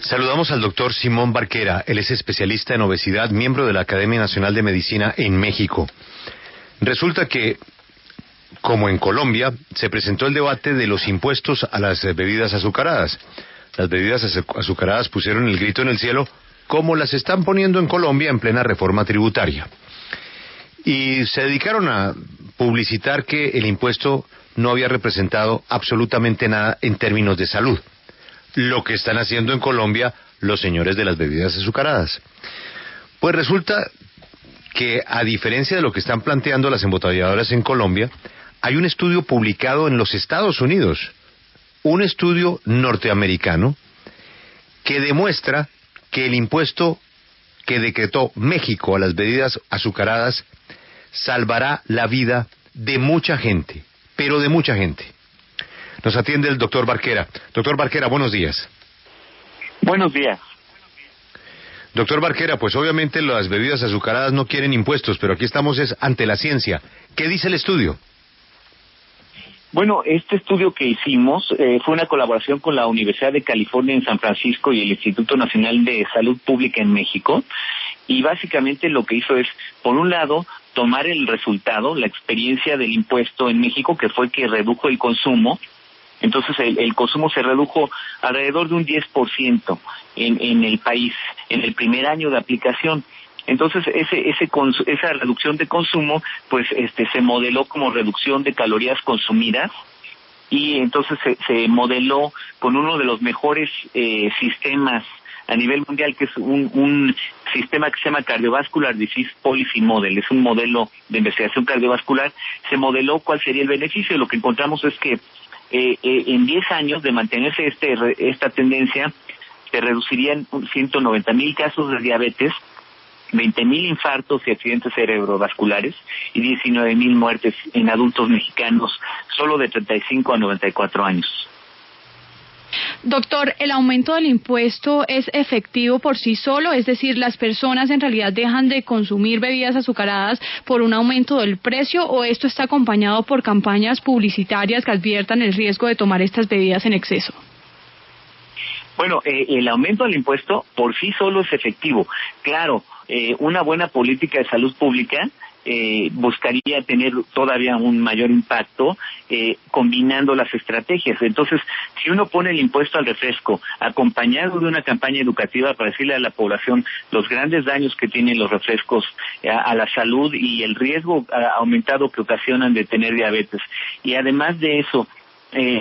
Saludamos al doctor Simón Barquera. Él es especialista en obesidad, miembro de la Academia Nacional de Medicina en México. Resulta que, como en Colombia, se presentó el debate de los impuestos a las bebidas azucaradas. Las bebidas azucaradas pusieron el grito en el cielo, como las están poniendo en Colombia en plena reforma tributaria. Y se dedicaron a publicitar que el impuesto no había representado absolutamente nada en términos de salud. Lo que están haciendo en Colombia los señores de las bebidas azucaradas. Pues resulta que, a diferencia de lo que están planteando las embotelladoras en Colombia, hay un estudio publicado en los Estados Unidos, un estudio norteamericano, que demuestra que el impuesto que decretó México a las bebidas azucaradas salvará la vida de mucha gente, pero de mucha gente. Nos atiende el doctor Barquera. Doctor Barquera, buenos días. Buenos días. Doctor Barquera, pues obviamente las bebidas azucaradas no quieren impuestos, pero aquí estamos ante la ciencia. ¿Qué dice el estudio? Bueno, este estudio que hicimos fue una colaboración con la Universidad de California en San Francisco y el Instituto Nacional de Salud Pública en México. Y básicamente lo que hizo es, por un lado, tomar el resultado, la experiencia del impuesto en México, que fue que redujo el consumo. Entonces el consumo se redujo alrededor de un 10% en el país en el primer año de aplicación. Entonces esa reducción de consumo pues se modeló como reducción de calorías consumidas, y entonces se modeló con uno de los mejores sistemas a nivel mundial, que es un sistema que se llama Cardiovascular Disease Policy Model. Es un modelo de investigación cardiovascular. Se modeló cuál sería el beneficio, y lo que encontramos es que en 10 años de mantenerse esta tendencia, se reducirían 190,000 casos de diabetes, 20,000 infartos y accidentes cerebrovasculares y 19,000 muertes en adultos mexicanos solo de 35 a 94 años. Doctor, ¿el aumento del impuesto es efectivo por sí solo? Es decir, ¿las personas en realidad dejan de consumir bebidas azucaradas por un aumento del precio, o esto está acompañado por campañas publicitarias que adviertan el riesgo de tomar estas bebidas en exceso? Bueno, el aumento del impuesto por sí solo es efectivo. Claro, una buena política de salud pública buscaría tener todavía un mayor impacto combinando las estrategias. Entonces, si uno pone el impuesto al refresco acompañado de una campaña educativa para decirle a la población los grandes daños que tienen los refrescos a la salud y el riesgo aumentado que ocasionan de tener diabetes, y además de eso,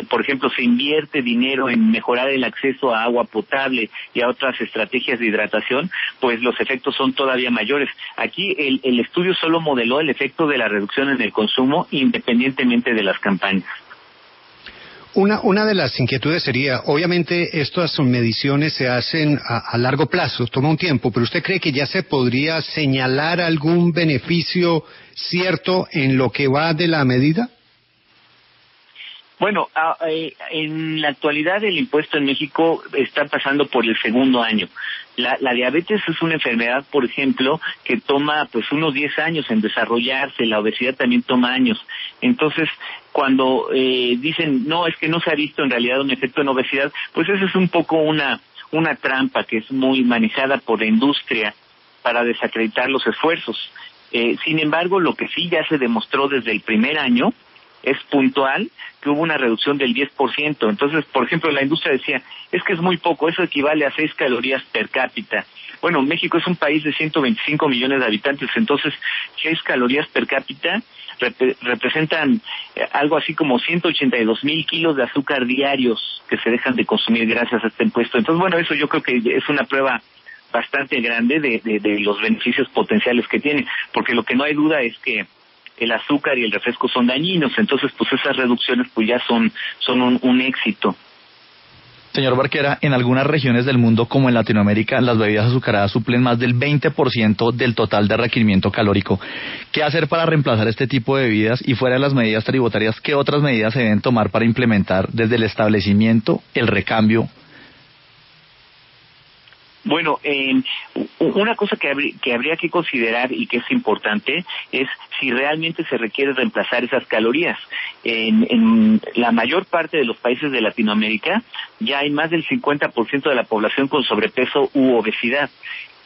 por ejemplo, se invierte dinero en mejorar el acceso a agua potable y a otras estrategias de hidratación, pues los efectos son todavía mayores. Aquí el estudio solo modeló el efecto de la reducción en el consumo independientemente de las campañas. Una de las inquietudes sería, obviamente estas mediciones se hacen a largo plazo, toma un tiempo, pero ¿usted cree que ya se podría señalar algún beneficio cierto en lo que va de la medida? Bueno, en la actualidad el impuesto en México está pasando por el segundo año. La diabetes es una enfermedad, por ejemplo, que toma pues unos 10 años en desarrollarse. La obesidad también toma años. Entonces, cuando dicen, no, es que no se ha visto en realidad un efecto en obesidad, pues eso es un poco una trampa que es muy manejada por la industria para desacreditar los esfuerzos. Sin embargo, lo que sí ya se demostró desde el primer año es puntual, que hubo una reducción del 10%. Entonces, por ejemplo, la industria decía, es que es muy poco, eso equivale a 6 calorías per cápita. Bueno, México es un país de 125 millones de habitantes, entonces 6 calorías per cápita representan algo así como 182,000 kilos de azúcar diarios que se dejan de consumir gracias a este impuesto. Entonces, bueno, eso yo creo que es una prueba bastante grande de los beneficios potenciales que tiene, porque lo que no hay duda es que el azúcar y el refresco son dañinos. Entonces pues esas reducciones pues ya son un éxito. Señor Barquera, en algunas regiones del mundo, como en Latinoamérica, las bebidas azucaradas suplen más del 20% del total de requerimiento calórico. ¿Qué hacer para reemplazar este tipo de bebidas? Y fuera de las medidas tributarias, ¿qué otras medidas se deben tomar para implementar desde el establecimiento el recambio? Bueno, una cosa que habría que considerar y que es importante es si realmente se requiere reemplazar esas calorías. En la mayor parte de los países de Latinoamérica ya hay más del 50% de la población con sobrepeso u obesidad.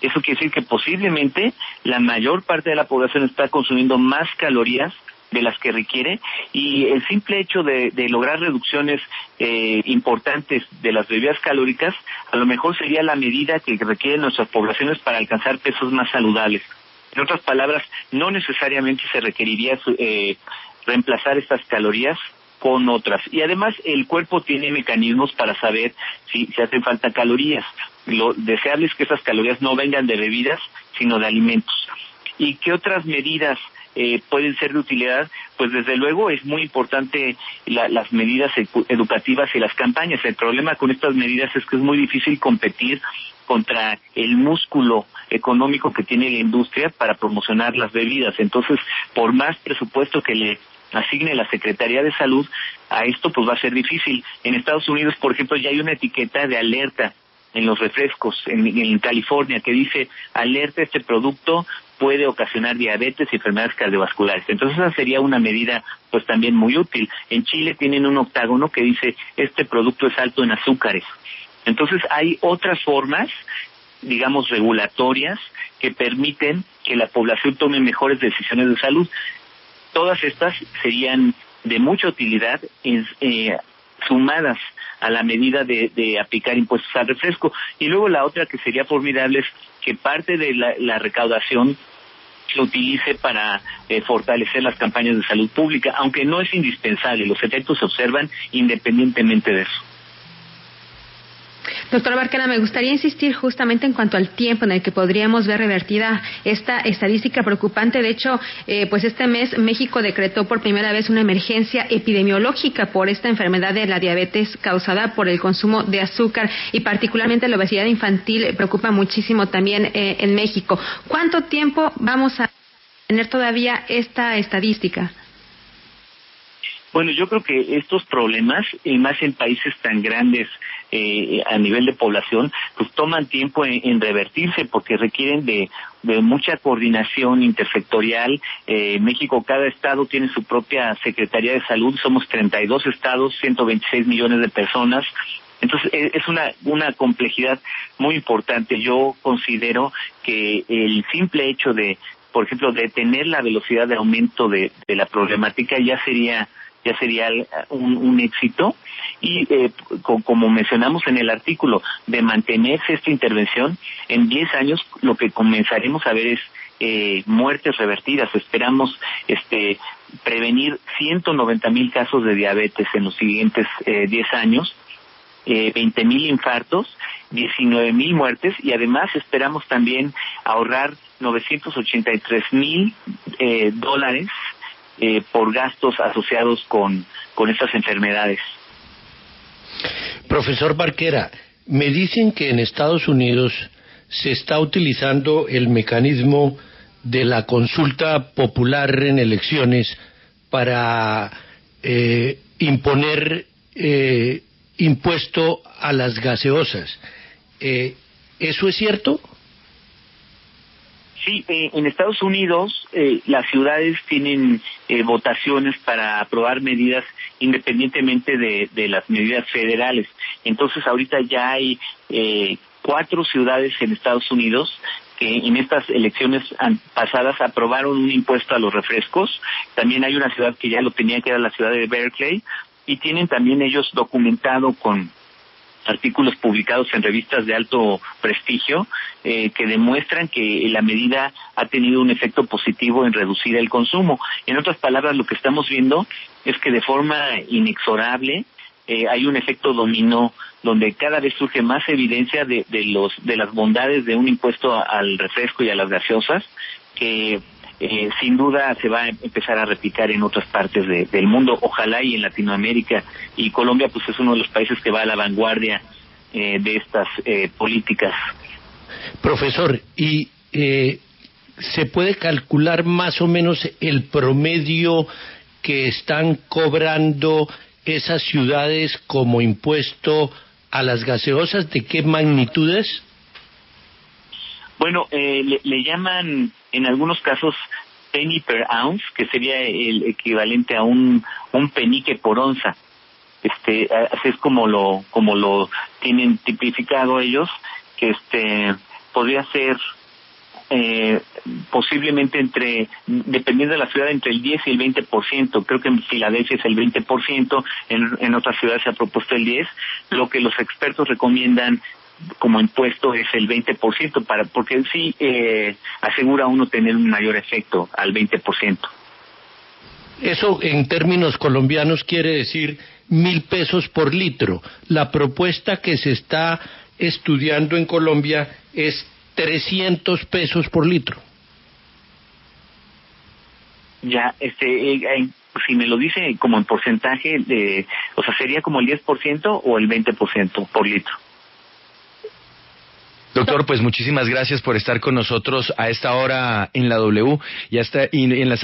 Eso quiere decir que posiblemente la mayor parte de la población está consumiendo más calorías de las que requiere, y el simple hecho de lograr reducciones importantes de las bebidas calóricas a lo mejor sería la medida que requieren nuestras poblaciones para alcanzar pesos más saludables. En otras palabras, no necesariamente se requeriría reemplazar estas calorías con otras. Y además el cuerpo tiene mecanismos para saber si hacen falta calorías. Lo deseable es que esas calorías no vengan de bebidas, sino de alimentos. ¿Y qué otras medidas pueden ser de utilidad? Pues desde luego es muy importante las medidas educativas y las campañas. El problema con estas medidas es que es muy difícil competir contra el músculo económico que tiene la industria para promocionar las bebidas. Entonces, por más presupuesto que le asigne la Secretaría de Salud a esto, pues va a ser difícil. En Estados Unidos, por ejemplo, ya hay una etiqueta de alerta en los refrescos, en California, que dice: alerta, este producto puede ocasionar diabetes y enfermedades cardiovasculares. Entonces esa sería una medida pues también muy útil. En Chile tienen un octágono que dice: este producto es alto en azúcares. Entonces hay otras formas, digamos, regulatorias que permiten que la población tome mejores decisiones de salud. Todas estas serían de mucha utilidad sumadas a la medida de aplicar impuestos al refresco. Y luego la otra que sería formidable es que parte de la recaudación se utilice para fortalecer las campañas de salud pública, aunque no es indispensable. Los efectos se observan independientemente de eso. Doctor Barquera, me gustaría insistir justamente en cuanto al tiempo en el que podríamos ver revertida esta estadística preocupante. De hecho, pues este mes México decretó por primera vez una emergencia epidemiológica por esta enfermedad de la diabetes causada por el consumo de azúcar, y particularmente la obesidad infantil preocupa muchísimo también en México. ¿Cuánto tiempo vamos a tener todavía esta estadística? Bueno, yo creo que estos problemas, y más en países tan grandes a nivel de población, pues toman tiempo en revertirse, porque requieren de mucha coordinación intersectorial. México, cada estado tiene su propia Secretaría de Salud, somos 32 estados, 126 millones de personas. Entonces es una complejidad muy importante. Yo considero que el simple hecho de, por ejemplo, detener la velocidad de aumento de la problemática ya sería un éxito, y como mencionamos en el artículo, de mantenerse esta intervención, en 10 años lo que comenzaremos a ver es muertes revertidas. Esperamos prevenir 190,000 casos de diabetes en los siguientes 10 años, 20,000 infartos, 19,000 muertes, y además esperamos también ahorrar $983,000 por gastos asociados con estas enfermedades. Profesor Barquera, me dicen que en Estados Unidos se está utilizando el mecanismo de la consulta popular en elecciones para imponer impuesto a las gaseosas. ¿Eso es cierto? Sí, en Estados Unidos las ciudades tienen votaciones para aprobar medidas independientemente de las medidas federales. Entonces ahorita ya hay 4 ciudades en Estados Unidos que en estas elecciones pasadas aprobaron un impuesto a los refrescos. También hay una ciudad que ya lo tenía, que era la ciudad de Berkeley, y tienen también ellos documentado con artículos publicados en revistas de alto prestigio que demuestran que la medida ha tenido un efecto positivo en reducir el consumo. En otras palabras, lo que estamos viendo es que de forma inexorable hay un efecto dominó, donde cada vez surge más evidencia de las bondades de un impuesto al refresco y a las gaseosas, que sin duda se va a empezar a replicar en otras partes del mundo, ojalá y en Latinoamérica, y Colombia pues es uno de los países que va a la vanguardia de estas políticas. Profesor, ¿y se puede calcular más o menos el promedio que están cobrando esas ciudades como impuesto a las gaseosas? ¿De qué magnitudes? Bueno, le llaman en algunos casos penny per ounce, que sería el equivalente a un penique por onza. Así es como lo tienen tipificado ellos, que podría ser posiblemente dependiendo de la ciudad, entre el 10 y el 20%. Creo que en Filadelfia es el 20%, en otras ciudades se ha propuesto el 10%. Lo que los expertos recomiendan como impuesto es el 20%, porque sí asegura uno tener un mayor efecto al 20%. Eso en términos colombianos quiere decir 1.000 pesos por litro. La propuesta que se está estudiando en Colombia es 300 pesos por litro. Ya, si me lo dice como en porcentaje, sería como el 10% o el 20% por litro. Doctor, pues muchísimas gracias por estar con nosotros a esta hora en la W y en la